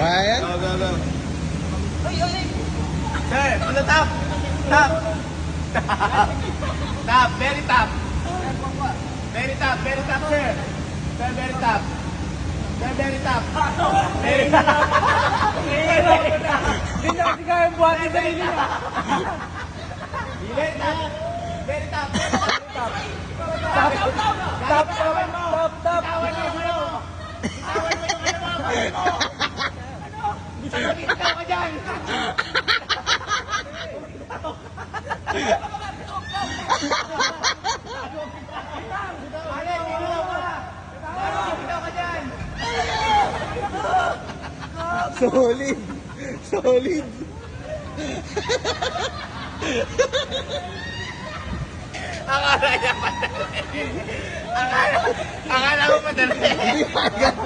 Ryan? Go, go, go. Sir, on the top. Top. Top, very top. Very top, sir. Sir, very top. Sir, very top. Very top. Hindi na kasi kaya buhatin sa inyo. Very top. Very top. Top. Bitawan mo yung ano. Bitawan mo yung ano. Bitaw ka dyan. Bitaw ka dyan. Solid. Solid. Akala niya madali. Akala mo madali. Hindi agad.